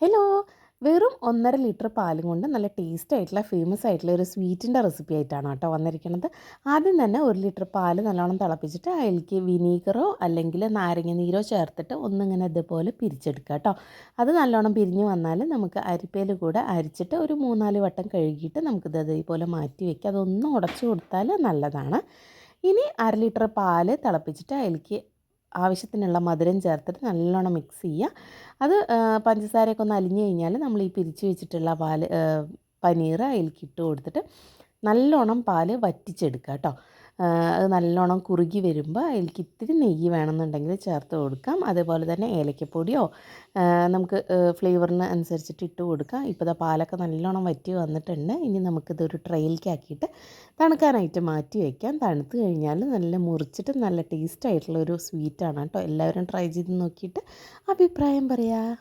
Hello! വെറും 1.5 litre പാലും കൊണ്ട് നല്ല ടേസ്റ്റ് ആയിട്ടുള്ള ഫേമസ് ആയിട്ടുള്ള ഒരു സ്വീറ്റിൻ്റെ റെസിപ്പി ആയിട്ടാണ് കേട്ടോ വന്നിരിക്കുന്നത്. ആദ്യം തന്നെ 1 ലിറ്റർ പാല് നല്ലോണം തിളപ്പിച്ചിട്ട് അതിലേക്ക് വിനീഗറോ അല്ലെങ്കിൽ നാരങ്ങ നീരോ ചേർത്തിട്ട് ഒന്നിങ്ങനെ ഇതുപോലെ പിരിച്ചെടുക്കുക കേട്ടോ. അത് നല്ലോണം പിരിഞ്ഞ് വന്നാൽ നമുക്ക് അരിപ്പയിൽ കൂടെ അരിച്ചിട്ട് ഒരു 3-4 വട്ടം കഴുകിയിട്ട് നമുക്കിത് ഇതേപോലെ മാറ്റി വയ്ക്കാം. അതൊന്ന് ഉടച്ചു കൊടുത്താൽ നല്ലതാണ്. ഇനി 1/2 ലിറ്റർ പാല് തിളപ്പിച്ചിട്ട് അതിലേക്ക് ആവശ്യത്തിനുള്ള മധുരം ചേർത്തിട്ട് നല്ലോണം മിക്സ് ചെയ്യുക. അത് പഞ്ചസാരയൊക്കെ ഒന്ന് അലിഞ്ഞ് കഴിഞ്ഞാൽ നമ്മൾ ഈ പിരിച്ച് വെച്ചിട്ടുള്ള പനീർ അതിലേക്ക് ഇട്ട് കൊടുത്തിട്ട് നല്ലോണം പാല് വറ്റിച്ചെടുക്കുക കേട്ടോ. അത് നല്ലോണം കുറുകി വരുമ്പോൾ അതിലേക്ക് ഇത്തിരി നെയ്യ് വേണമെന്നുണ്ടെങ്കിൽ ചേർത്ത് കൊടുക്കാം. അതേപോലെ തന്നെ ഏലക്കപ്പൊടിയോ നമുക്ക് ഫ്ലേവറിന് അനുസരിച്ചിട്ട് ഇട്ട് കൊടുക്കാം. ഇപ്പോൾ ദാ പാലൊക്കെ നല്ലോണം വറ്റി വന്നിട്ടുണ്ട്. ഇനി നമുക്കിതൊരു ട്രെയിലേക്ക് ആക്കിയിട്ട് തണുക്കാനായിട്ട് മാറ്റി വയ്ക്കാം. തണുത്ത് കഴിഞ്ഞാൽ നല്ല മുറിച്ചിട്ട് നല്ല ടേസ്റ്റ് ആയിട്ടുള്ളൊരു സ്വീറ്റാണ് കേട്ടോ. എല്ലാവരും ട്രൈ ചെയ്ത് നോക്കിയിട്ട് അഭിപ്രായം പറയുക.